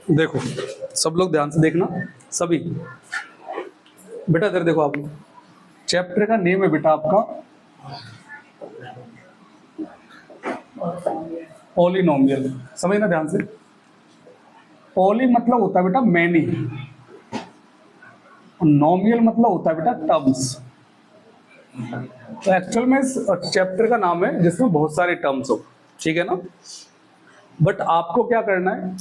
देखो सब लोग ध्यान से देखना, सभी बेटा इधर देखो। आप चैप्टर का नेम है बेटा आपका पॉलिनोमियल, समझना ध्यान से। पॉली मतलब होता है बेटा मैनी, नोमियल मतलब होता है बेटा टर्म्स। तो एक्चुअल में इस चैप्टर का नाम है जिसमें बहुत सारे टर्म्स हो, ठीक है ना। बट आपको क्या करना है,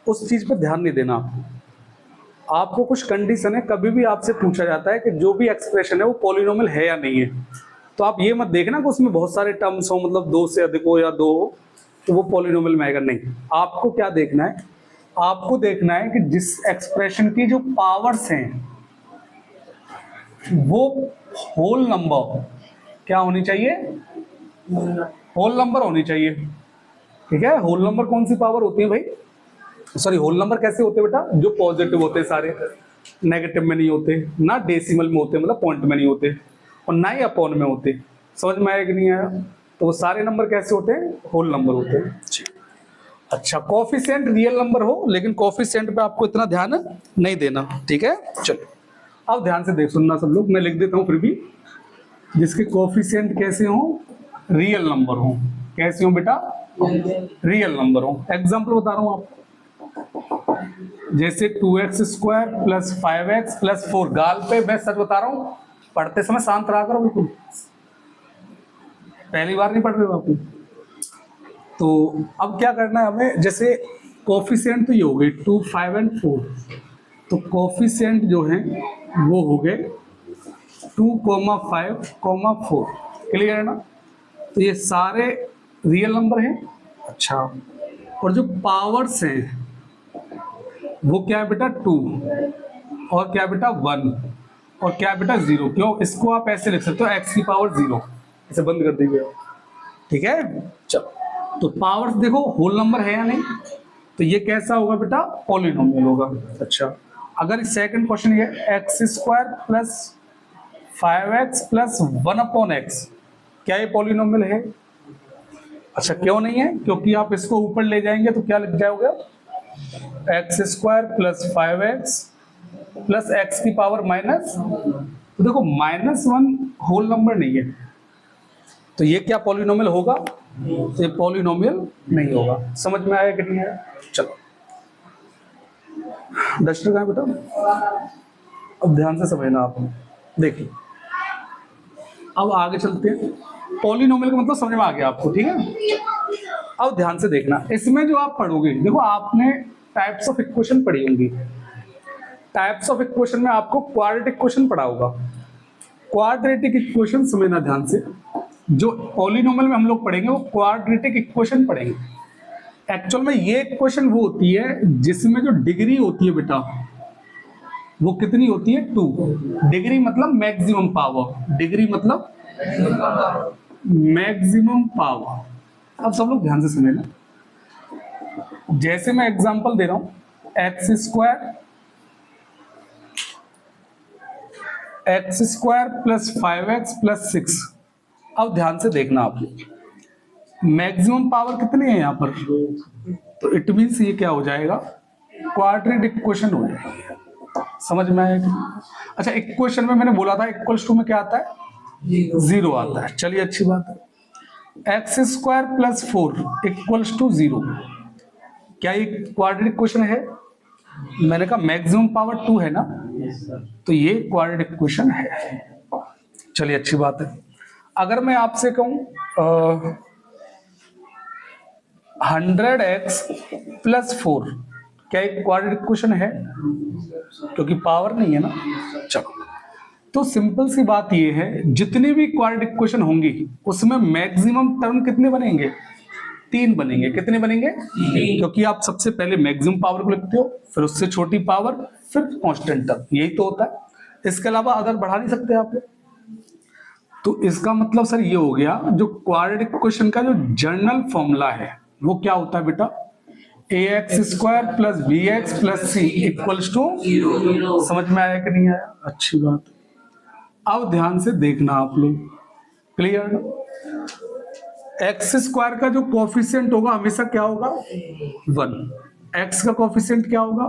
उस चीज पे ध्यान नहीं देना। आपको कुछ कंडीशन है, कभी भी आपसे पूछा जाता है कि जो भी एक्सप्रेशन है वो पॉलिनोमियल है या नहीं है, तो आप ये मत देखना कि उसमें बहुत सारे टर्म्स हो, मतलब दो से अधिक हो या दो हो तो वो पॉलिनोमियल में आएगा। नहीं, आपको क्या देखना है, आपको देखना है कि जिस एक्सप्रेशन की जो पावर्स हैं वो होल नंबर क्या होनी चाहिए, होल नंबर होनी चाहिए। ठीक है, होल नंबर कौन सी पावर होती है भाई, सॉरी होल नंबर कैसे होते हैं बेटा, जो पॉजिटिव होते हैं सारे, नेगेटिव में नहीं होते, ना डेसिमल में होते मतलब पॉइंट में नहीं होते, और ना ही अपॉन में होते। समझ में आया कि नहीं आया। तो वो सारे नंबर कैसे होते हैं, होल नंबर होते हैं। अच्छा, कोफिशिएंट रियल नंबर हो, लेकिन कोफिशिएंट पे आपको इतना ध्यान नहीं देना, ठीक है। चलो अब ध्यान से देख सुनना सब लोग, मैं लिख देता हूं फिर भी। जिसके कोफिशिएंट कैसे हो, रियल नंबर हो। कैसे हो बेटा, रियल नंबर हो। एग्जाम्पल बता रहा हूं आपको, जैसे 2x² प्लस 5x प्लस 4। गाल पे मैं सच बता रहा हूं, पढ़ते समय शांत रहा करो बिल्कुल, पहली बार नहीं पढ़ रहे हो आप। तो अब क्या करना है हमें, जैसे कोफिशिएंट तो ये हो गए 2, 5 एंड 4, तो कोफिशिएंट जो है वो हो गए 2, 5, 4। क्लियर है ना। तो ये सारे रियल नंबर हैं। अच्छा, और जो पावर्स हैं वो क्या है बेटा 2, और क्या बेटा 1, और क्या बेटा 0। क्यों, इसको आप ऐसे लिख सकते हो x की पावर 0, इसे बंद कर दीजिए। ठीक है, चलो तो पावर्स देखो होल नंबर है या नहीं, तो ये कैसा होगा बेटा, पॉलिनोमियल होगा। अच्छा, अगर सेकंड क्वेश्चन ये x² plus 5x plus 1/x, क्या ये पॉलिनोमियल है। अच्छा, क्यों नहीं है, क्योंकि आप इसको ऊपर ले जाएंगे तो क्या लिख जाओगे, x² plus 5x plus x की पावर माइनस, तो देखो -1 होल नंबर नहीं है, तो ये क्या पॉलिनोमियल होगा, तो ये पॉलिनोमियल नहीं होगा। समझ में आया कि नहीं आया। चलो डस्टर कहाँ है बेटा, अब ध्यान से समझना आप। देखिए अब आगे चलते हैं, पॉलिनोमियल का मतलब समझ में आ गया आपको, ठीक है। अब ध्यान से देखना, इसमें जो आप पढ़ोगे, देखो आपने टाइप्स ऑफ इक्वेशन पढ़ी होंगी। टाइप्स ऑफ इक्वेशन में आपको क्वाड्रेटिक इक्वेशन पढ़ा होगा। क्वाड्रेटिक इक्वेशन समझना ध्यान से, जो पॉलिनोमियल में हम लोग पढ़ेंगे वो क्वाड्रेटिक इक्वेशन पढ़ेंगे। एक्चुअल में ये इक्वेशन वो होती है जिसमें जो डिग्री होती है बेटा वो कितनी होती है, 2। डिग्री मतलब मैक्सिमम पावर, डिग्री मतलब मैक्सिमम पावर। अब सब लोग ध्यान से समझना, जैसे मैं एग्जांपल दे रहा हूं x² प्लस 5x प्लस 6। अब ध्यान से देखना आप, मैक्सिमम पावर कितनी है यहां पर, तो इट मीन्स ये क्या हो जाएगा, क्वाड्रेटिक इक्वेशन हो जाएगा। समझ में आया। अच्छा, इक्वेशन में मैंने बोला था इक्वल्स टू में क्या आता है, 0 आता है। चलिए अच्छी बात है, x² प्लस 4 इक्वल्स टू 0, क्या ये क्वाड्रेटिक इक्वेशन है। मैंने कहा मैक्सिमम पावर 2 है ना, तो ये क्वाड्रेटिक इक्वेशन है। चलिए अच्छी बात है। अगर मैं आपसे कहूं 100x प्लस 4, क्या एक क्वाड्रेटिक इक्वेशन है, क्योंकि पावर नहीं है ना। चलो, तो सिंपल सी बात ये है, जितनी भी क्वाड्रेटिक इक्वेशन होंगी उसमें मैक्सिमम टर्म कितने बनेंगे, 3 बनेंगे। कितने बनेंगे, क्योंकि आप सबसे पहले मैक्सिमम पावर को लिखते हो, फिर उससे छोटी पावर, फिर कांस्टेंट टर्म, यही तो होता है। इसके अलावा अदर बढ़ा नहीं सकते आप। तो इसका मतलब सर ये हो गया, जो क्वाड्रेटिक इक्वेशन का जो जनरल फॉर्मूला है वो क्या होता है बेटा, ax² plus bx plus c equals to 0। समझ में आया कि नहीं आया, अच्छी बात। अब ध्यान से देखना आप लोग, क्लियर। x² का जो कोफिशिएंट होगा हमेशा क्या होगा, 1। x का कोफिशिएंट क्या होगा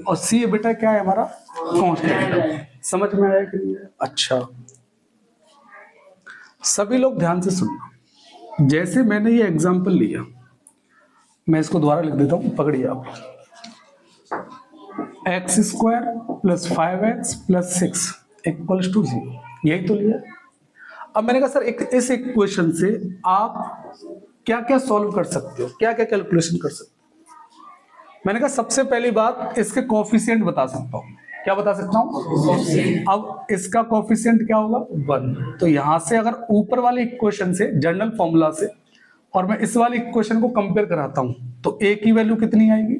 और c बेटा क्या है हमारा कांस्टेंट। समझ में आया कि नहीं? अच्छा, सभी लोग ध्यान से सुनना। जैसे मैंने ये एग्जांपल लिया, मैं इसको दोबारा लिख देता हूं, पकड़िए आप। X square plus 5x plus 6 equals to 0, यही तो लिया। अब मैंने कहा सर इस इक्वेशन से आप क्या क्या सॉल्व कर सकते हो, क्या क्या कैलकुलेशन कर सकते हो। मैंने कहा सबसे पहली बात इसके कोफिशिएंट बता सकता हूं। क्या बता सकता हूं? अब इसका कोफिशिएंट क्या होगा 1, तो यहां से अगर ऊपर वाली इक्वेशन से जनरल फॉर्मूला से और मैं इस वाली इक्वेशन को कंपेयर कराता हूं तो a की वैल्यू कितनी आएगी,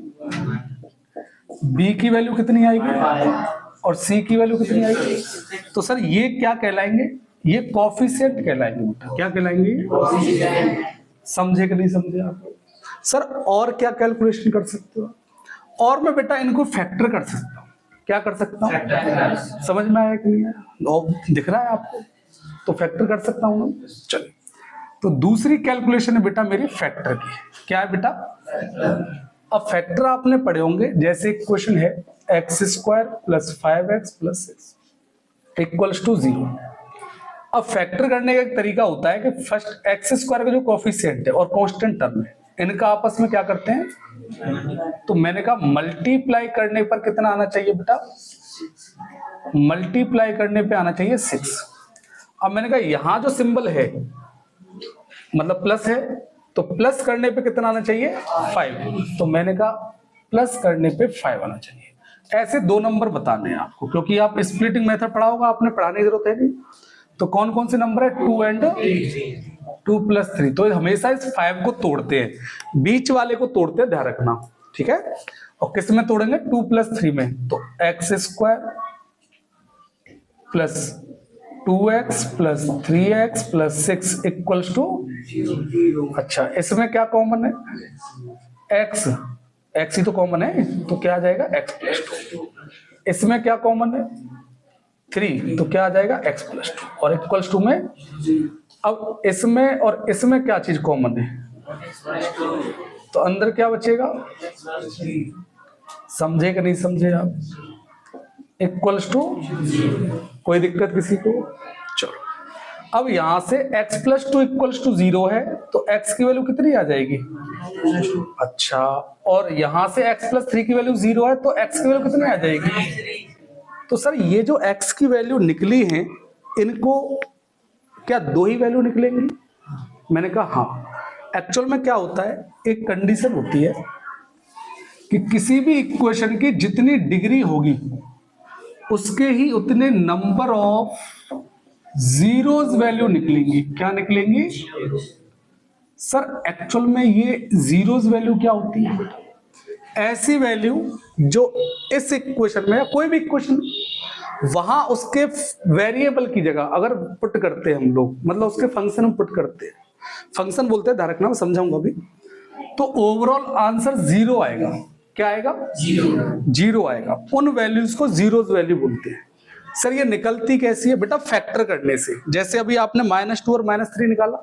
b की वैल्यू कितनी आएगी और c की वैल्यू कितनी आएगी। तो सर ये क्या कहलाएंगे, ये कोफिशिएंट कहलाएंगे बेटा। क्या कहलाएंगे? समझे कि नहीं समझे आप? सर और क्या कैलकुलेशन कर सकते हो? और मैं बेटा इनको फैक्टर कर सकता हूँ। क्या कर सकता हूँ? समझ में आया कि नहीं आया? दिख रहा है आपको? तो फैक्टर कर सकता हूँ ना। चलिए, तो दूसरी कैलकुलेशन है बेटा मेरी फैक्टर की। क्या है बेटा? अब फैक्टर आपने पढ़े होंगे, जैसे क्वेश्चन है X square plus 5x plus 6 equals to 0। अब फैक्टर करने का एक तरीका होता है कि फर्स्ट एक्स स्क्वायर का जो कोफिशिएंट है और कांस्टेंट टर्म है इनका आपस में क्या करते हैं, तो मैंने कहा मल्टीप्लाई करने पर कितना आना चाहिए बेटा, मल्टीप्लाई करने पे आना चाहिए 6। अब मैंने कहा यहां जो सिंबल है मतलब प्लस है, तो प्लस करने पे कितना आना चाहिए 5, तो मैंने कहा प्लस करने पे 5 आना चाहिए। ऐसे 2 नंबर बताने हैं आपको, क्योंकि आप स्प्लिटिंग मेथड पढ़ा होगा, आपने पढ़ाने की जरूरत है नहीं। तो कौन कौन से नंबर है 2 एंड 2 प्लस 3, तो हमेशा इस 5 को तोड़ते हैं, बीच वाले को तोड़ते हैं, ध्यान रखना, ठीक है। और किस में तोड़ेंगे 2 प्लस 3 में, तो X square plus 2x plus 3x plus 6 equals to. अच्छा, इसमें क्या कॉमन है, x, x ही तो कॉमन है, तो क्या आ जाएगा x प्लस 2। इसमें क्या कॉमन है 3, तो क्या आ जाएगा x प्लस 2 और इक्वल्स टू में। अब इसमें और इसमें क्या चीज कॉमन है, तो अंदर क्या बचेगा, समझे कि नहीं समझे आप, इक्वल्स टू। कोई दिक्कत किसी को? चलो, अब यहां से x प्लस 2 इक्वल्स टू 0 है, तो x की वैल्यू कितनी आ जाएगी। अच्छा, और यहां से x प्लस 3 की वैल्यू 0 है, तो x की वैल्यू कितनी आ जाएगी। तो सर ये जो x की वैल्यू निकली है, इनको क्या 2 ही वैल्यू निकलेंगी। मैंने कहा हाँ। एक्चुअल में क्या होता है, एक कंडीशन होती है कि किसी भी इक्वेशन की जितनी डिग्री होगी उसके ही उतने नंबर ऑफ जीरोस वैल्यू निकलेंगी। क्या निकलेंगी सर? एक्चुअल में ये जीरोस वैल्यू क्या होती है, ऐसी वैल्यू जो इस इक्वेशन में या कोई भी इक्वेशन वहां उसके वेरिएबल की जगह अगर पुट करते हैं हम लोग, मतलब उसके फंक्शन में पुट करते हैं, फंक्शन बोलते हैं, ध्यान रखना मैं समझाऊंगा अभी, तो ओवरऑल आंसर 0 आएगा। क्या आएगा? 0 आएगा। उन वैल्यूज को जीरोस वैल्यू बोलते हैं। सर ये निकलती कैसी है बेटा, फैक्टर करने से। जैसे अभी आपने -2 और -3 निकाला,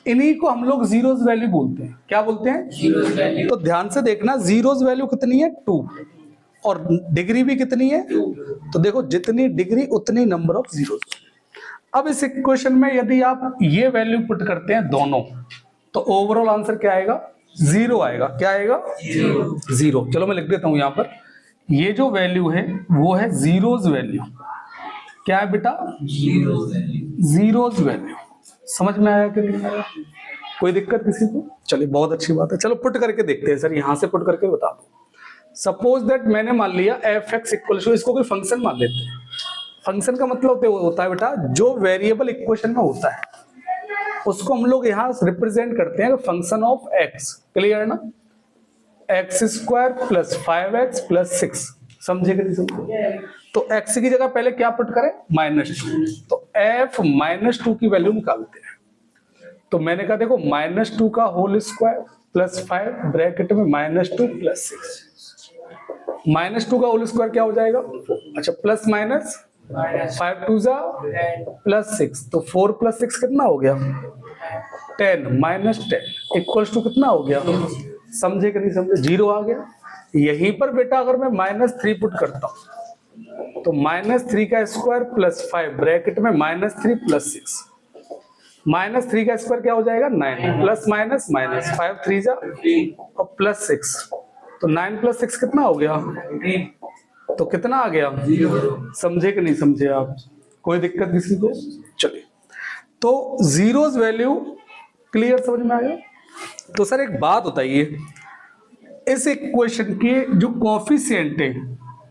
इन्हीं को हम लोग जीरोस वैल्यू बोलते हैं। क्या बोलते हैं? तो ध्यान से देखना, जीरोस वैल्यू कितनी है 2 और डिग्री भी कितनी है, तो देखो जितनी डिग्री उतनी नंबर ऑफ जीरोस। अब इस इक्वेशन में यदि आप ये वैल्यू पुट करते हैं दोनों, तो ओवरऑल आंसर क्या आएगा, 0 आएगा। क्या आएगा? 0। चलो मैं लिख देता हूं यहां पर, ये जो वैल्यू है वो है जीरोस वैल्यू। क्या है बेटा? Zeros value. समझ में आया कि नहीं आया? कोई दिक्कत किसी को? चलिए बहुत अच्छी बात है। चलो पुट करके देखते हैं। सर यहां से पुट करके बता दो। सपोज दैट मैंने मान लिया f(x) इक्वल टू, इसको कोई फंक्शन मान लेते हैं। फंक्शन का मतलब होता है बेटा जो वेरिएबल इक्वेशन में होता है उसको हम लोग यहां रिप्रेजेंट करते हैं फंक्शन ऑफ x। क्लियर है ना? X square plus 5x plus 6। समझे कि नहीं समझे? तो x की जगह पहले क्या पुट करें, -2, तो f -2 की वैल्यू निकालते हैं। तो मैंने कहा देखो -2 का होल स्क्वायर प्लस 5 ब्रैकेट में -2 प्लस 6। -2 का होल स्क्वायर क्या हो जाएगा, अच्छा प्लस माइनस 5 2 जा प्लस 6, तो 4 प्लस 6 कितना हो गया 10 -10 इक्वल्स टू कितना हो गया, समझे कि नहीं समझे, 0 आ गया। यहीं पर बेटा अगर मैं -3 पुट करता हूं तो -3 का स्क्वायर प्लस 5 ब्रैकेट में -3 प्लस 6, -3 का स्क्वायर क्या हो जाएगा 9 प्लस माइनस माइनस 5 3 जा और प्लस 6, तो 9 प्लस 6 कितना हो गया, तो कितना आ गया, समझे कि नहीं समझे आप, कोई दिक्कत किसी को, चलिए तो जीरोस वैल्यू क्लियर समझ में आया। तो सर एक बात बताइए, इस इक्वेशन के जो कोफिशिएंट है,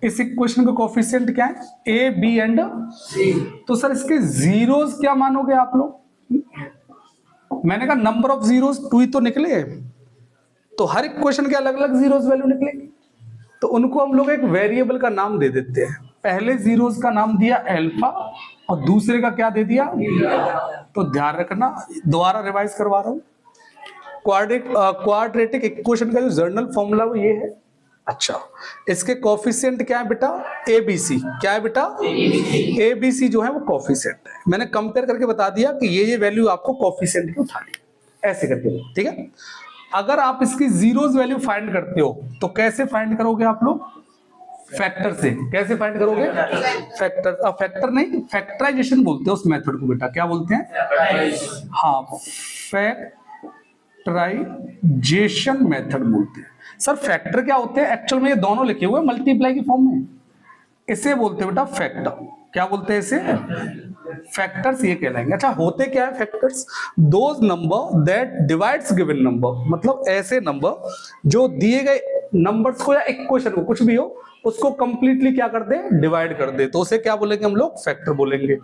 इस इक्वेशन का कोफिशिएंट क्या है, ए बी एंड सी, तो सर इसके जीरोस क्या मानोगे आप लोग, मैंने कहा नंबर ऑफ जीरोस 2 ही तो निकले, तो हर इक्वेशन के अलग अलग जीरोस वैल्यू निकलेगी, तो उनको हम लोग एक वेरिएबल का नाम दे देते हैं, पहले जीरोस का नाम दिया अल्फा और दूसरे का क्या दे दिया, तो ध्यान रखना दोबारा रिवाइज करवा रहा हूं, क्वाड्रेटिक इक्वेशन का जो जर्नल फॉर्मूला वो ये है। अच्छा, इसके कोफिशिएंट क्या है बेटा, एबीसी, क्या है बेटा, एबीसी जो है वो कोफिशिएंट है, मैंने कंपेयर करके बता दिया कि ये वैल्यू आपको कोफिशिएंट की उठानी है, ऐसे करके, ठीक है। अगर आप इसकी जीरोस वैल्यू फाइंड करते हो तो कैसे फाइंड करोगे आप लोग, फैक्टर से, कैसे फाइंड करोगे, फैक्टर, फैक्टर नहीं फैक्टराइजेशन बोलते हैं उस मेथड को बेटा, क्या बोलते हैं, हाँ फैक्टराइजेशन मेथड बोलते हैं। सर फैक्टर क्या होते हैं, एक्चुअल में ये दोनों लिखे हुए मल्टीप्लाई की फॉर्म में, इसे बोलते हैं बेटा फैक्टर, क्या बोलते हैं इसे, फैक्टर्स ये कहलाएंगे। अच्छा होते क्या है factors, those number that divides given number, मतलब ऐसे नंबर जो दिए गए नंबर्स को या इक्वेशन को कुछ भी हो उसको कंप्लीटली क्या कर दे, डिवाइड कर दे, तो उसे क्या बोलेंगे हम लोग, फैक्टर बोलेंगे।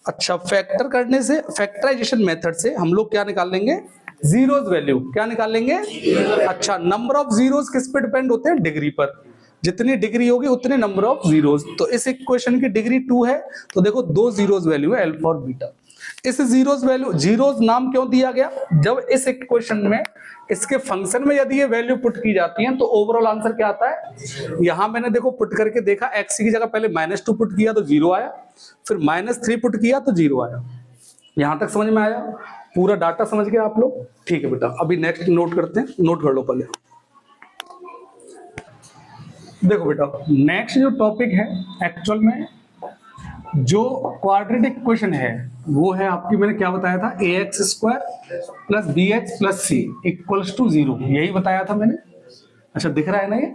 अच्छा फैक्टर करने से, फैक्टराइजेशन मेथड से हम लोग क्या निकाल लेंगे, जीरोस वैल्यू, क्या निकाल लेंगे, अच्छा नंबर ऑफ जीरोस किस पे डिपेंड होते हैं, डिग्री पर, जितनी डिग्री होगी उतने नंबर ऑफ जीरोस, तो इस इक्वेशन की डिग्री 2 है, तो देखो 2 जीरोस वैल्यू है अल्फा और बीटा। इस जीरोस वैल्यू, जीरोस नाम क्यों दिया गया, जब इस इक्वेशन में इसके फंक्शन में यदि ये वैल्यू पुट की जाती है तो ओवरऑल आंसर क्या आता है, यहां मैंने देखो पुट करके देखा, एक्स की जगह पहले -2 पुट किया तो 0 आया, फिर -3 पुट किया तो 0 आया, यहां तक समझ में आया, पूरा डाटा समझ गए आप लोग, ठीक है बेटा। अभी नेक्स्ट नोट करते हैं, नोट कर लो पहले, देखो बेटा नेक्स्ट जो टॉपिक है एक्चुअल में जो क्वाड्रेटिक इक्वेशन है वो है आपकी, मैंने क्या बताया था, ax² + bx + c = 0, यही बताया था मैंने। अच्छा दिख रहा है ना ये,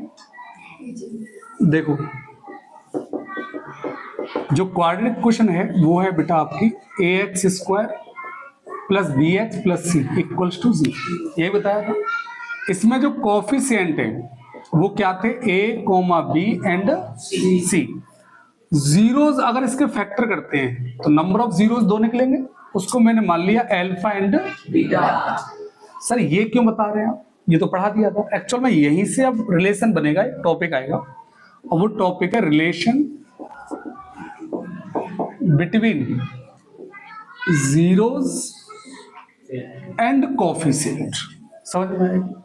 देखो जो क्वाड्रेटिक इक्वेशन है वो है बेटा आपकी ax² + bx + c = 0, यही बताया था। इसमें जो कोफिशिएंट है वो क्या थे, a, b and c, zeros अगर इसके फैक्टर करते हैं तो नंबर ऑफ जीरोस 2 निकलेंगे, उसको मैंने मान लिया अल्फा एंड बीटा। सर ये क्यों बता रहे हैं आप, ये तो पढ़ा दिया था एक्चुअल में, यहीं से अब रिलेशन बनेगा, टॉपिक आएगा और वो टॉपिक है relation between zeros and coefficient, समझ में आएगा।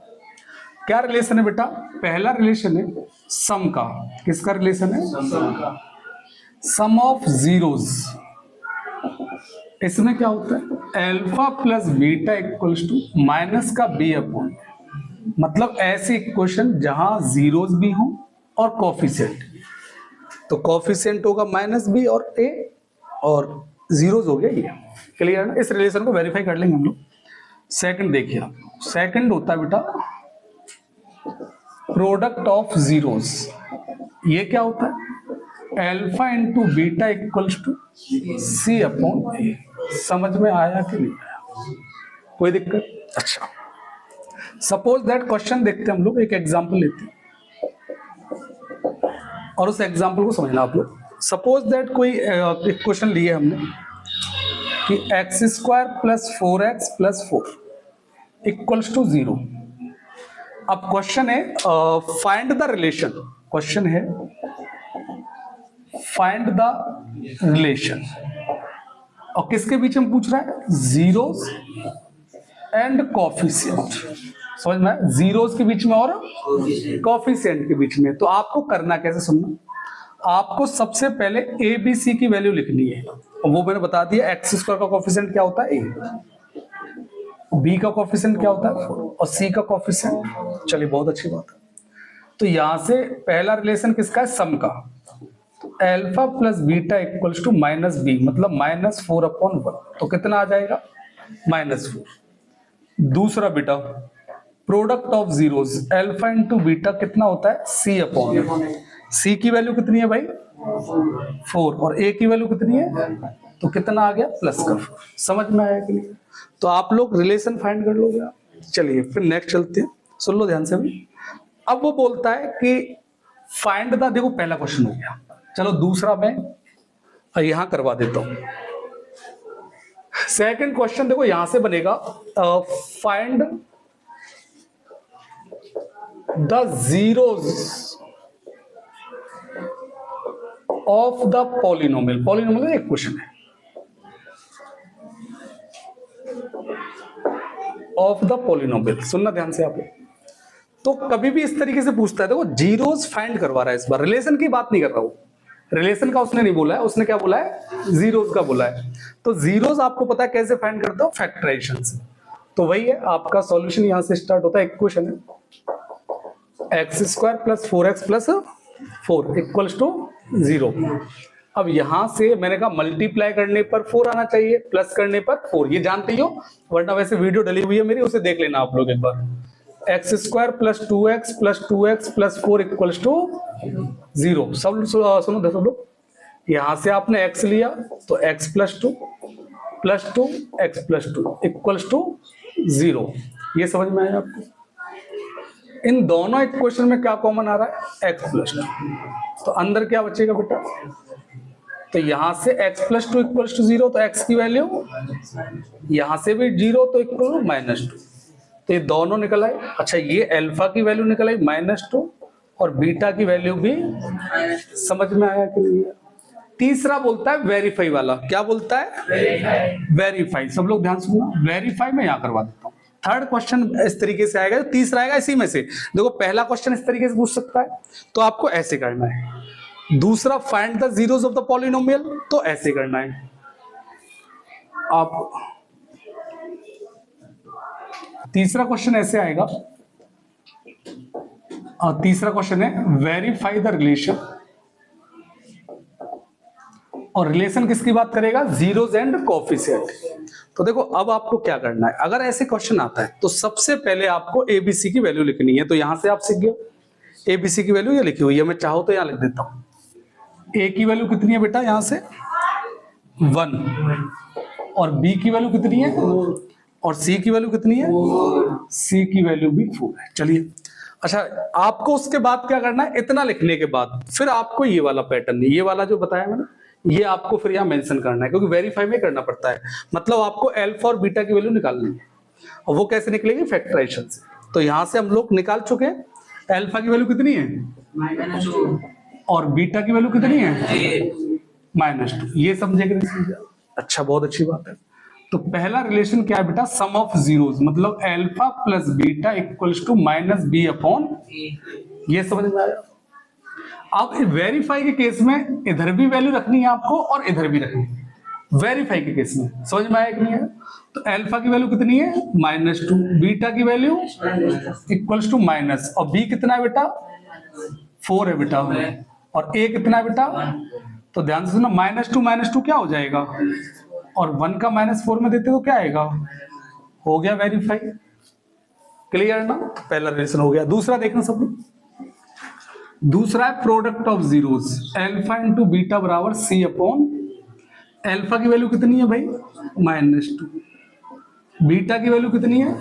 क्या रिलेशन है बेटा, पहला रिलेशन है सम का, किसका रिलेशन है, सम ऑफ जीरोस, इसमें क्या होता है अल्फा + बीटा = माइनस का b अपॉन, मतलब ऐसी इक्वेशन जहां जीरोस भी हो और कोफिशिएंट, तो कोफिशिएंट होगा -b और a और जीरोस हो गया ये, क्लियर है ना। इस रिलेशन को वेरीफाई कर लेंगे हम लोग। सेकंड देखिए आप, सेकंड होता है बेटा प्रोडक्ट ऑफ जीरोस, ये क्या होता है alpha × beta = c upon a, समझ में आया कि नहीं आया, कोई दिक्कत। अच्छा सपोज दैट क्वेश्चन देखते हैं हम लोग, एक एग्जांपल लेते हैं और उस एग्जांपल को समझना आप लोग। सपोज दैट कोई एक क्वेश्चन लिए हमने कि x² + 4x + 4 = 0। अब क्वेश्चन है फाइंड द रिलेशन, क्वेश्चन है फाइंड द रिलेशन, और किसके बीच में पूछ रहा है, जीरोस एंड कोफिशिएंट, समझ में, जीरोस के बीच में और कोफिशिएंट के बीच में। तो आपको करना कैसे, सुनना, आपको सबसे पहले ए बी सी की वैल्यू लिखनी है, और वो मैंने बता दिया, x² का कोफिशिएंट क्या होता है a, b का कोफिशिएंट क्या होता है 4 और c का कोफिशिएंट, चलिए बहुत अच्छी बात है। तो यहां से पहला रिलेशन किसका है, सम का। तो alpha plus beta equals to minus B, मतलब -4/1। तो कितना आ जाएगा, -4। दूसरा बेटा product of zeros, alpha into beta कितना होता है, C/, सी की वैल्यू कितनी है भाई, 4, और ए की वैल्यू कितनी है, तो कितना आ गया, प्लस का 4। समझ में आया कि नहीं? तो आप लोग रिलेशन फाइंड कर लोगे। चलिए फिर नेक्स्ट चलते हैं, सुन लो ध्यान से भी। अब वो बोलता है कि फाइंड द, देखो पहला क्वेश्चन हो गया, चलो दूसरा मैं यहां करवा देता हूं। सेकंड क्वेश्चन देखो यहां से बनेगा, find the zeros of the polynomial. Polynomial एक क्वेश्चन है, ऑफ द पॉलिनोमियल। सुनना ध्यान से आप। तो कभी भी इस तरीके से पूछता है, देखो जीरोस फाइंड करवा रहा है, इस बार रिलेशन की बात नहीं कर रहा हूं, रिलेशन का उसने नहीं बोला है, उसने क्या बोला है, जीरोस का बोला है। तो जीरोस आपको पता है कैसे फाइंड करते हो, फैक्टराइजेशन से। तो वही है आपका सॉल्यूशन, यहां से स्टार्ट होता है। इक्वेशन है x² + 4x + 4 इक्वल्स टू 0। अब यहां से मैंने कहा मल्टीप्लाई करने पर 4 आना चाहिए, प्लस करने पर 4, ये जानते ही हो, वरना वैसे वीडियो डली हुई है मेरी, उसे देख लेना आप लोग एक बार। x² + 2x + 2x + 4 equals to 0। सब सुनो देखो लोग, यहां से आपने x लिया तो x + 2 + 2 x + 2 इक्वल्स टू 0। ये समझ में आया आपको? इन दोनों इक्वेशन में क्या कॉमन आ रहा है, x + 2। तो अंदर क्या बचेगा बेटा, तो यहां से x + 2 इक्वल्स टू 0, तो x की वैल्यू यहां से भी 0, तो इक्वल टू -2। तो ये दोनों निकल आए। अच्छा, ये अल्फा की वैल्यू निकल आई -2 और बीटा की वैल्यू भी। समझ में आया कि नहीं? तीसरा बोलता है वेरीफाई वाला। क्या बोलता है, वेरीफाई। सब लोग ध्यान सुनना, वेरीफाई में यहां करवा देता हूं। थर्ड क्वेश्चन इस तरीके से आएगा, तीसरा आएगा इसी में से। देखो पहला क्वेश्चन इस तरीके से पूछ सकता है, तो आपको ऐसे करना है। दूसरा find the zeros of the polynomial, तो ऐसे करना है आप। तीसरा क्वेश्चन ऐसे आएगा, और तीसरा क्वेश्चन है वेरीफाई द रिलेशन। और रिलेशन किसकी बात करेगा, जीरोस एंड कोएफिशिएंट। तो देखो अब आपको क्या करना है, अगर ऐसे क्वेश्चन आता है तो सबसे पहले आपको एबीसी की वैल्यू लिखनी है। तो यहां से आप सीख गए, एबीसी की वैल्यू ये लिखी हुई है, मैं चाहूं तो यहां लिख देता हूं। ए की वैल्यू कितनी है बेटा, यहां से 1, और बी की वैल्यू कितनी है, और सी की वैल्यू कितनी है, सी की वैल्यू भी 4 है। चलिए, अच्छा आपको उसके बाद क्या करना है, इतना लिखने के बाद फिर आपको ये वाला पैटर्न, ये वाला जो बताया मैंने, ये आपको फिर यहाँ मेंशन करना है, क्योंकि वेरीफाई में करना पड़ता है। मतलब आपको अल्फा और बीटा की वैल्यू निकालनी है, और वो कैसे निकलेगी, फैक्टराइजेशन से। तो यहां से हम लोग निकाल चुके हैं, अल्फा की वैल्यू कितनी है, और बीटा की वैल्यू कितनी है, -2। ये समझे कि नहीं समझे? अच्छा, बहुत अच्छी बात है। तो पहला रिलेशन क्या है बेटा, सम ऑफ जीरोस, मतलब alpha plus beta equals to -b/a। ये समझ में आया? अब वेरीफाई के केस में इधर भी वैल्यू रखनी है आपको, और इधर भी रखनी है। वेरीफाई के केस में समझ में आया कि नहीं है? तो अल्फा की वैल्यू कितनी है, -2, बीटा की वैल्यू इक्वल्स टू माइनस, और बी कितना है बेटा, 4 है बेटा, और ए कितना है बेटा। तो ध्यान से सुनना, -2 क्या हो जाएगा, और 1 का -4 में देते तो क्या आएगा, हो गया वेरीफाई। क्लियर ना? पहला रिलेशन हो गया। दूसरा देखना सब लोग, दूसरा है product of zeros, alpha into beta बराबर C/। अल्फा की वैल्यू कितनी है भाई, -2, बीटा की वैल्यू कितनी है,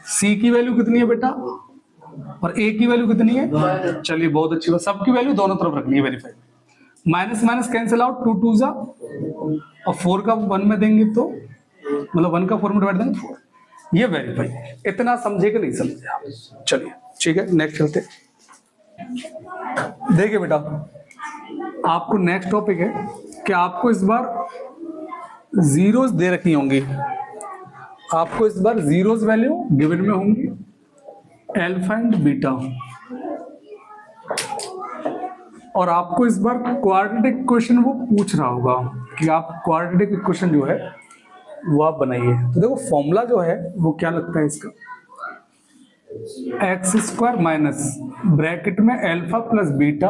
सी की वैल्यू कितनी है बेटा, और ए की वैल्यू कितनी है। चलिए बहुत अच्छी बात, सबकी वैल्यू दोनों तरफ रखनी है verify. Minus minus cancel out, 2 2 जा, और 4 का 1 में देंगे तो, मतलब 1 का 4 में डिवाइड देंगे 4। ये वेरीफाई। इतना समझे कि नहीं समझे आप? चलिए ठीक है, नेक्स्ट चलते। देखिए बेटा, आपको नेक्स्ट टॉपिक है कि आपको इस बार जीरोस दे रखी होंगी, आपको इस बार जीरोस वैल्यू गिवन में होंगी, अल्फा एंड बीटा, और आपको इस बार क्वाड्रेटिक इक्वेशन वो पूछ रहा होगा कि आप क्वाड्रेटिक इक्वेशन जो है वो आप बनाइए। तो देखो फॉर्मूला जो है वो क्या लगता है इसका, एक्स स्क्वायर माइनस ब्रैकेट में अल्फा प्लस बीटा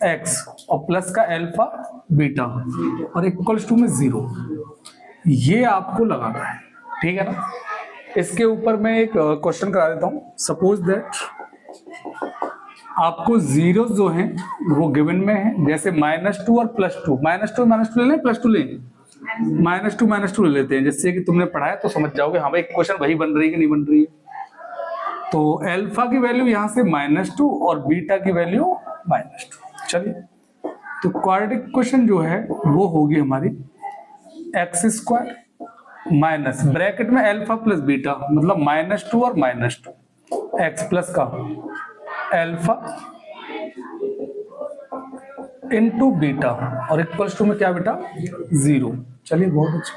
एक्स और प्लस का अल्फा बीटा और इक्वल्स टू में 0, ये आपको लगाना है, ठीक है ना। इसके ऊपर मैं एक क्वेश्चन करा देता हूं। सपोज दैट आपको जीरो जो हैं वो गिवन में है, जैसे -2 और +2, -2 ले लें, +2 लें, -2 ले लेते हैं, जिससे कि तुमने पढ़ा है तो समझ जाओगे हाँ भाई क्वेश्चन वही बन रही है कि नहीं बन रही है। तो अल्फा की वैल्यू यहां से -2 और बीटा की वैल्यू -2। चलिए, तो क्वाड्रेटिक क्वेश्चन जो है वो होगी हमारी एक्स स्क्वायर माइनस ब्रैकेट में अल्फा प्लस बीटा, मतलब -2 और -2 एक्स प्लस का अल्फा इनटू बीटा और इक्वल्स टू में क्या बेटा 0। चलिए बहुत अच्छा,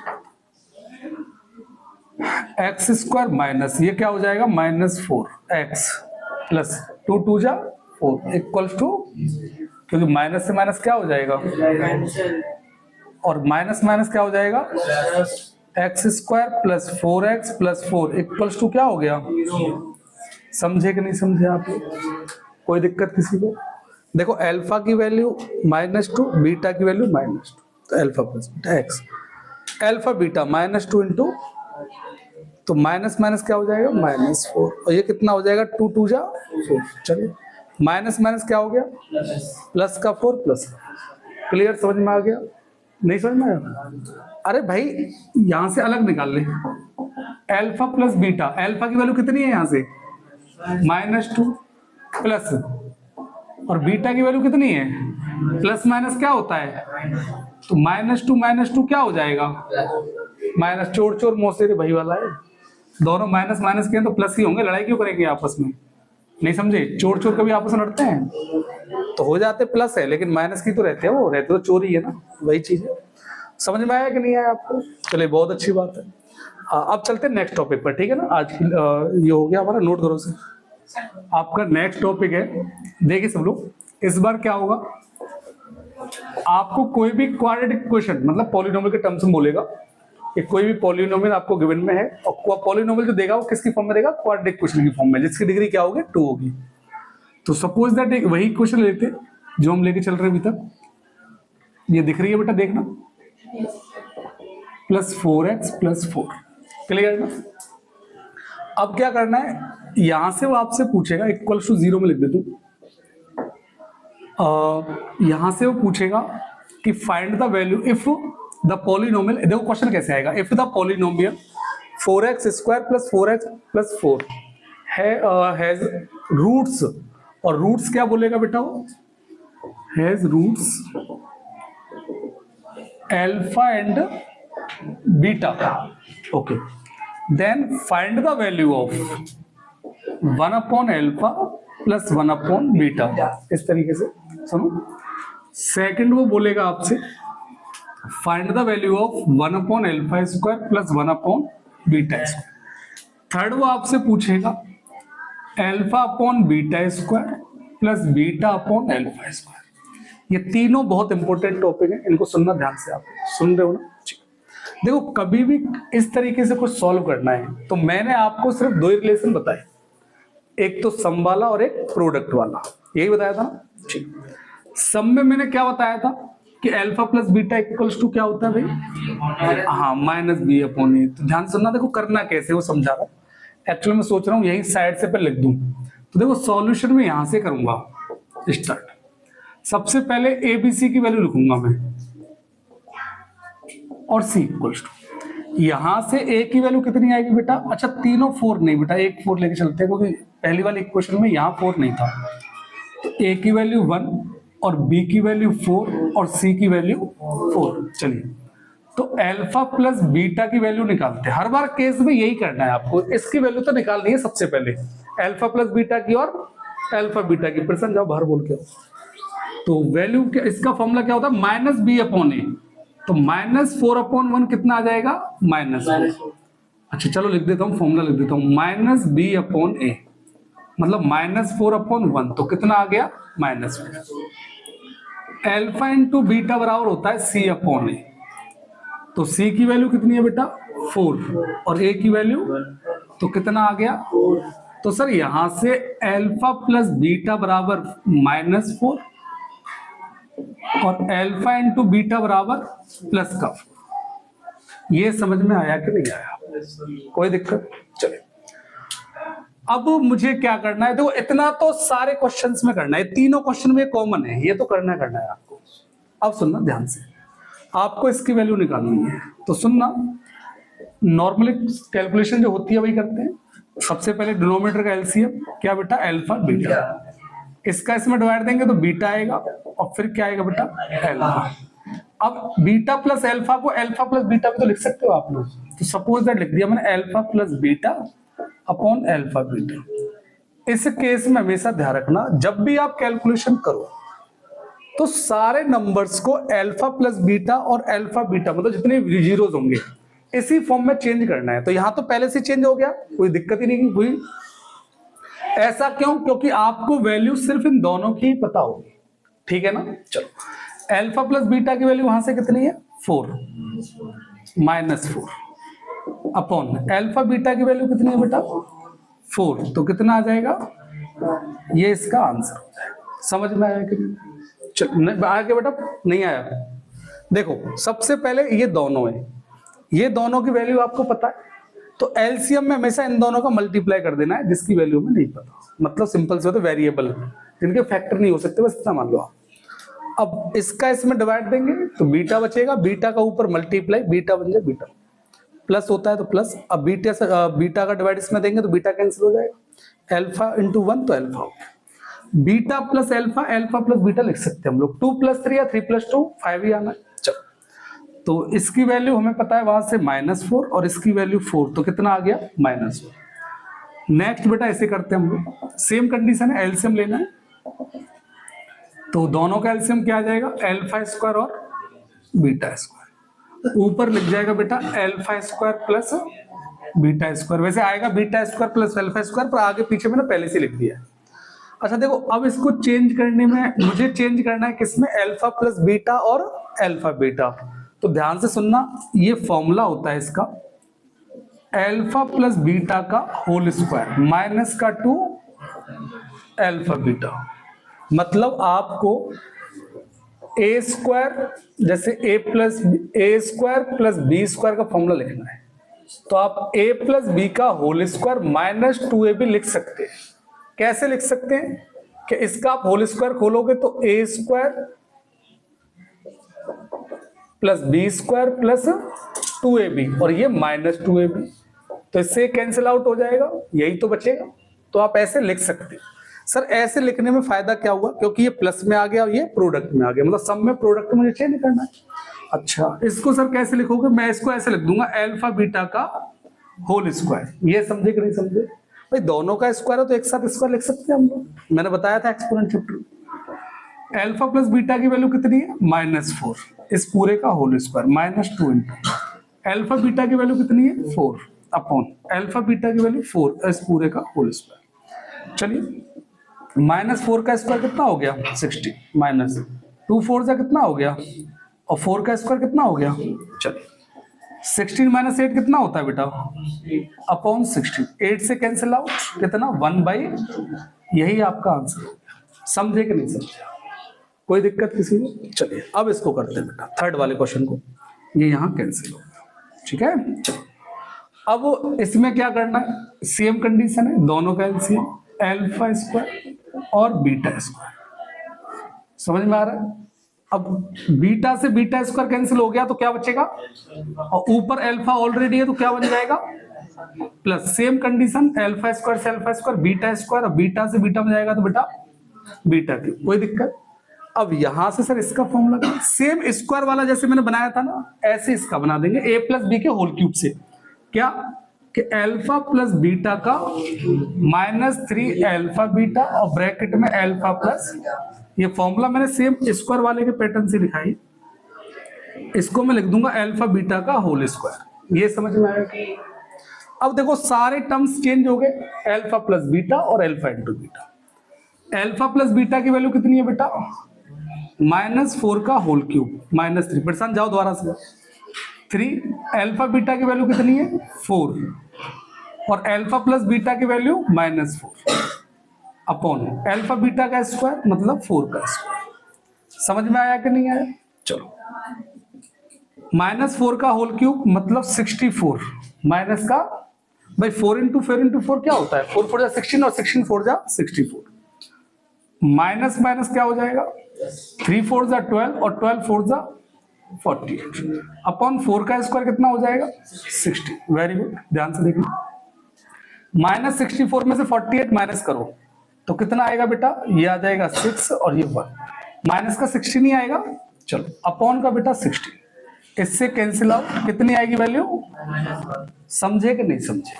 एक्स स्क्वायर माइनस ये क्या हो जाएगा -4 एक्स प्लस 2 2 जा 4 इक्वल्स टू, क्योंकि माइनस से माइनस क्या हो जाएगा और माइनस माइनस क्या हो जाएगा X square plus 4x plus 4 equals to क्या हो गया। समझे कि नहीं समझे आप लोग? कोई दिक्कत किसी को? देखो अल्फा की वैल्यू -2, बीटा की वैल्यू -2, तो alpha plus beta x, alpha beta -2 into, तो माइनस माइनस क्या हो जाएगा -4 और ये कितना हो जाएगा 2 2 जा 4। चलिए माइनस माइनस क्या हो गया प्लस का 4 प्लस। क्लियर, समझ में आ गया? नहीं समझ में आया? अरे भाई यहां से अलग निकाल ले, अल्फा प्लस बीटा, अल्फा की वैल्यू कितनी है यहां से -2 प्लस, और बीटा की वैल्यू कितनी है प्लस माइनस क्या होता है, तो -2 क्या हो जाएगा माइनस, चोर चोर मोसे रे भाई वाला है, दोनों माइनस माइनस के तो प्लस ही होंगे, लड़ाई क्यों करेंगे आपस में? नहीं समझे? चोर चोर कभी आपस में लड़ते हैं तो हो जाते प्लस है, लेकिन माइनस की तो रहते हैं, वो रहते तो चोर ही है ना, वही चीज है। समझ में आया कि नहीं आया आपको? चलिए बहुत अच्छी बात है। अब चलते हैं नेक्स्ट टॉपिक पर, ठीक है ना। आज ये हो गया हमारा, नोट करो से। आपका नेक्स्ट टॉपिक है, देखिए सब लोग, इस बार क्या होगा, आपको कोई भी क्वाड्रेटिक क्वेश्चन मतलब पॉलिनोमियल के टर्म्स में बोलेगा कि कोई भी पॉलिनोमियल आपको गिवन में है, और पॉलिनोमियल जो देगा वो किसकी फॉर्म में देगा, क्वाड्रेटिक क्वेश्चन की फॉर्म में, जिसकी डिग्री क्या होगी 2 होगी। तो सपोज दैट एक वही क्वेश्चन लेते जो हम लेके चल रहे हैं अभी तक, ये दिख रही है बेटा, देखना +4x + 4, क्लियर ना। अब क्या करना है, यहां से वो आपसे पूछेगा इक्वल्स टू 0 में लिख दे तू, यहां से वो पूछेगा कि find the value if the polynomial, देखो क्वेश्चन कैसे आएगा, if the polynomial 4x² + 4x + 4 has roots, और रूट्स क्या बोलेगा बेटा वो, has roots alpha and beta, okay, then find the value of 1/α + 1/β। इस तरीके से सुनो। सेकंड वो बोलेगा आपसे find the value of 1/α² + 1/β। Third वो आपसे पूछेगा α/β² + β/α²। ये तीनों बहुत इंपॉर्टेंट टॉपिक है, इनको सुनना ध्यान से, आप सुन रहे हो ना? देखो कभी भी इस तरीके से कुछ सॉल्व करना है तो मैंने आपको सिर्फ 2 ही रिलेशन बताए, एक तो सम वाला और एक प्रोडक्ट वाला, यही बताया था ना। ठीक, सम में मैंने क्या बताया था कि alpha plus beta equals to क्या होता है भाई, हाँ -b/a। तो ध्यान सुनना, देखो करना कैसे वो समझा रहा हूं। एक्चुअली मैं सोच रहा हूँ यही साइड से पर लिख दूं, तो देखो सॉल्यूशन में यहां से करूंगा स्टार्ट। सबसे पहले ABC की वैल्यू लिखूंगा मैं और C इक्वल्स टू, यहां से A की वैल्यू कितनी आएगी बेटा, अच्छा तीनों 4 नहीं बेटा, एक 4 लेके चलते हैं, क्योंकि पहली वाली इक्वेशन में यहां 4 नहीं था। तो A की वैल्यू 1 और B की वैल्यू 4 और C की वैल्यू 4। चलिए, तो अल्फा प्लस बीटा की वैल्यू निकालते हैं, हर बार केस में यही करना है आपको, इसकी वैल्यू तो निकालनी है सबसे पहले, अल्फा प्लस बीटा की और अल्फा बीटा की। प्रश्न जाओ बाहर बोल के, तो वैल्यू क्या, इसका फॉर्मूला क्या होता है -b/a, तो -4/1 कितना आ जाएगा -4। अच्छा चलो लिख देता हूं, फॉर्मूला लिख देता हूं, -b/a मतलब -4/1, तो कितना आ गया -4। अल्फा इंटू बीटा बराबर होता है c/a, तो c की वैल्यू कितनी है बेटा 4 और a की वैल्यू तो कितना आ गया, तो सर यहां से अल्फा प्लस बीटा बराबर -4 और अल्फा इंटू बीटा बराबर प्लस का 4। ये समझ में आया कि नहीं आया? कोई दिक्कत? चलिए अब मुझे क्या करना है, देखो इतना तो सारे क्वेश्चंस में करना है, तीनों क्वेश्चन में कॉमन है, ये तो करना है आपको। अब सुनना ध्यान से, आपको इसकी वैल्यू निकालनी है। तो सुनना, नॉर्मली कैलकुलेशन जो होती है वही करते हैं। सबसे पहले डिनोमिनेटर का एलसीएम क्या बेटा, अल्फा बीटा, इसका इसमें डिवाइड देंगे तो बीटा आएगा और फिर क्या आएगा बेटा, अल्फा। अब बीटा प्लस अल्फा को अल्फा प्लस बीटा भी तो लिख सकते हो आप लोग, तो सपोज दैट लिख दिया मैंने alpha plus beta upon alpha beta. इस केस में हमेशा ध्यान रखना, जब भी आप कैलकुलेशन करो तो सारे नंबर्स को अल्फा प्लस बीटा और अल्फा बीटा मतलब जितने जीरोस होंगे इसी फॉर्म में चेंज करना है। तो यहां तो पहले से चेंज हो गया, कोई दिक्कत ही नहीं हुई। ऐसा क्यों? क्योंकि आपको वैल्यू सिर्फ इन दोनों की ही पता होगी, ठीक है ना। चलो अल्फा प्लस बीटा की वैल्यू वहां से कितनी है, 4 -4 अपॉन अल्फा बीटा की वैल्यू कितनी है बेटा, 4। तो कितना आ जाएगा, ये इसका आंसर हो जाएगा। समझ में आया कि नहीं? चलो आया क्या बेटा, नहीं आया? देखो सबसे पहले ये दोनों है, ये दोनों की वैल्यू आपको पता है, तो एलसीएम में हमेशा इन दोनों का मल्टीप्लाई कर देना है जिसकी वैल्यू में नहीं पता। मतलब सिंपल से होते वेरिएबल जिनके फैक्टर नहीं हो सकते, बस इतना मान लो आप। अब इसका इसमें डिवाइड देंगे तो बीटा बचेगा, बीटा का ऊपर मल्टीप्लाई, बीटा बन जाए बीटा, प्लस होता है तो प्लस। अब बीटा से बीटा का डिवाइड इसमें देंगे तो बीटा कैंसिल हो जाएगा, अल्फा इंटू 1 तो अल्फा हो गया। Beta plus alpha, alpha plus beta लिख सकते हैं हम लोग, 2 + 3 या 3 + 2 5 ही आना है। चलो तो इसकी वैल्यू हमें पता है वहां से -4 और इसकी वैल्यू 4, तो कितना आ गया, -4। नेक्स्ट बेटा ऐसे करते हैं हम लोग, सेम कंडीशन है, एलसीएम लेना है। तो दोनों का एलसीएम क्या आ जाएगा, अल्फा स्क्वायर और बीटा स्क्वायर। ऊपर लिख जाएगा बेटा alpha square plus beta square, वैसे आएगा beta square plus alpha square, पर आगे पीछे मैंने पहले से लिख दिया है। अच्छा देखो अब इसको चेंज करने में मुझे चेंज करना है किसमें, अल्फा प्लस बीटा और अल्फा बीटा। तो ध्यान से सुनना, ये फॉर्मूला होता है इसका, अल्फा प्लस बीटा का होल स्क्वायर माइनस का 2 अल्फा बीटा। मतलब आपको ए स्क्वायर, जैसे ए स्क्वायर प्लस बी स्क्वायर का फॉर्मूला लिखना है, तो आप a प्लस बी का होल स्क्वायर माइनस 2ab लिख सकते हैं। कैसे लिख सकते हैं कि इसका आप होल स्क्वायर खोलोगे तो a square plus B square plus 2ab और ये माइनस 2ab, तो इससे कैंसिल आउट हो जाएगा, यही तो बचेगा। तो आप ऐसे लिख सकते हैं। सर ऐसे लिखने में फायदा क्या हुआ, क्योंकि ये प्लस में आ गया और ये प्रोडक्ट में आ गया, मतलब सम में प्रोडक्ट मुझे चेंज करना है। अच्छा इसको सर कैसे लिखोगे, मैं इसको ऐसे लिख दूंगा अल्फा बीटा का होल स्क्वायर। ये समझे कि नहीं समझे भाई, दोनों का स्क्वायर है तो एक साथ स्क्वायर लिख सकते हैं हम लोग, मैंने बताया था exponent chapter. Alpha plus beta की वैल्यू कितनी है, -4, इस पूरे का whole square -2 into alpha beta की वैल्यू कितनी है 4 अपॉन अल्फा बीटा की वैल्यू 4 इस पूरे का होल स्क्वायर। चलिए -4 का स्क्वायर कितना हो गया 60, माइनस 2 4 से कितना हो गया, और 4 का स्क्वायर कितना हो गया, चलिए 16 - 8 कितना होता है बेटा, अपॉन 16, 8 से कैंसिल आउट कितना 1/, यही आपका आंसर हो गया। समझे कि नहीं समझे, कोई दिक्कत किसी को? चलिए अब इसको करते हैं बेटा, थर्ड वाले क्वेश्चन को, ये यहाँ कैंसिल हो गया, ठीक है। चलो अब इसमें क्या करना है, सेम कंडीशन है, दोनों का एलसीएम अल्फा स्क्वायर और बीटा स्क्वायर, समझ में आ रहा है। अब बीटा से बीटा स्क्वायर कैंसिल हो गया तो क्या बचेगा, और ऊपर अल्फा ऑलरेडी है तो क्या बन जाएगा plus, same condition alpha square से अल्फा स्क्वायर, बीटा स्क्वायर, और बीटा से बीटा में जाएगा तो बेटा बीटा क्यूब, कोई दिक्कत। अब यहां से सर इसका फॉर्मूला सेम स्क्वायर वाला जैसे मैंने बनाया था ना, ऐसे इसका बना देंगे a प्लस बी के होल क्यूब से, क्या कि अल्फा प्लस बीटा का -3 अल्फा बीटा और ब्रैकेट में अल्फा प्लस, ये फॉर्मूला मैंने सेम स्क्वायर वाले के पैटर्न से लिखा है, इसको मैं लिख दूंगा अल्फा बीटा का होल स्क्वायर। ये समझ में आएगा। अब देखो सारे टर्म्स चेंज हो गए, अल्फा प्लस बीटा और alpha into beta. Alpha plus beta की वैल्यू कितनी है बेटा, -4 का होल क्यूब -3, प्रशांत जाओ दोबारा से, 3 अल्फा बीटा की वैल्यू कितनी है 4 और अल्फा प्लस बीटा की वैल्यू -4 अपॉन अल्फा बीटा का स्क्वायर मतलब 4 का स्क्वायर। समझ में आया कि नहीं आया? चलो, -4 का होल क्यूब मतलब 64 माइनस का भाई 4 इंटू 4 क्या होता है? 4 4 जा 16 और 16 4 जा 64। माइनस माइनस क्या हो जाएगा? 3 4 जा 12 और 12 4 जा 48 अपॉन 4 का स्क्वायर कितना हो जाएगा? 60। वेरी गुड, ध्यान से देखना। -64 में से 48 माइनस करो तो कितना आएगा बेटा? ये आ जाएगा 6 और ये 1। माइनस का 60 नहीं आएगा, चलो अपॉन का बेटा 60, इससे कैंसिल आउट कितनी आएगी वैल्यू? समझे कि नहीं समझे?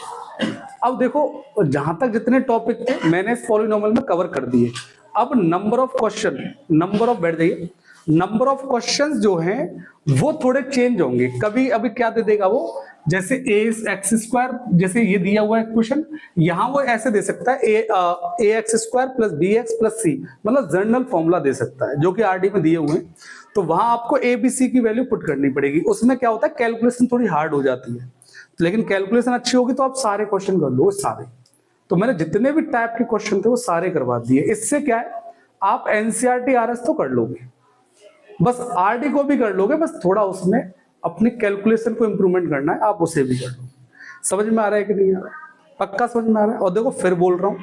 अब देखो जहां तक जितने टॉपिक थे मैंने इस पॉलिनोमियल में कवर कर दिए। अब number of question, number of, बैठ जाइए, नंबर ऑफ क्वेश्चंस जो हैं वो थोड़े चेंज होंगे। कभी अभी क्या दे देगा वो, जैसे ए एक्स स्क्वायर, जैसे ये दिया हुआ है क्वेश्चन, यहां वो ऐसे दे सकता है A X square plus B X plus C, मतलब जनरल फॉर्मूला दे सकता है जो कि आरडी में दिए हुए हैं। तो वहां आपको ए बी सी की वैल्यू पुट करनी पड़ेगी। उसमें क्या होता है, कैलकुलेशन थोड़ी हार्ड हो जाती है, लेकिन कैलकुलेशन अच्छी होगी तो आप सारे क्वेश्चन कर लो सारे। तो मैंने जितने भी टाइप के क्वेश्चन थे वो सारे करवा दिए। इससे क्या है, आप एनसीईआरटी आरएस तो कर लोगे, बस आरडी को भी कर लोगे, बस थोड़ा उसमें अपनी कैलकुलेशन को इंप्रूवमेंट करना है, आप उसे भी कर लो। समझ में आ रहा है कि नहीं आ रहा है? पक्का समझ में आ रहा है? और देखो फिर बोल रहा हूं,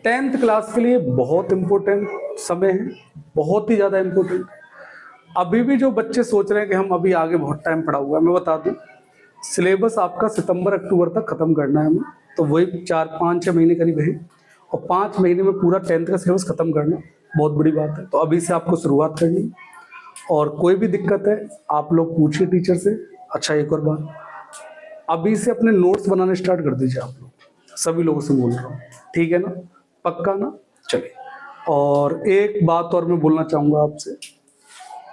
10th क्लास के लिए बहुत इंपॉर्टेंट समय है, बहुत ही ज्यादा इंपॉर्टेंट। अभी भी जो बच्चे सोच रहे हैं कि हम अभी आगे बहुत टाइम पड़ा हुआ है, मैं बता दूं सिलेबस आपका सितंबर अक्टूबर तक खत्म करना है हमें, तो वही 4-5-6 महीने करीब है, और 5 महीने में पूरा 10th का सिलेबस खत्म करना बहुत बड़ी बात है। तो अभी से आपको शुरुआत करनी, और कोई भी दिक्कत है आप लोग पूछिए टीचर से। अच्छा एक और बात, अभी से अपने नोट्स बनाने स्टार्ट कर दीजिए आप लोग, सभी लोगों से बोल रहा हूँ, ठीक है ना? पक्का ना? चलिए, और एक बात और मैं बोलना चाहूंगा आपसे,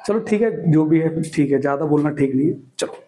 चलो ठीक है जो भी है ठीक है, ज्यादा बोलना ठीक नहीं है, चलो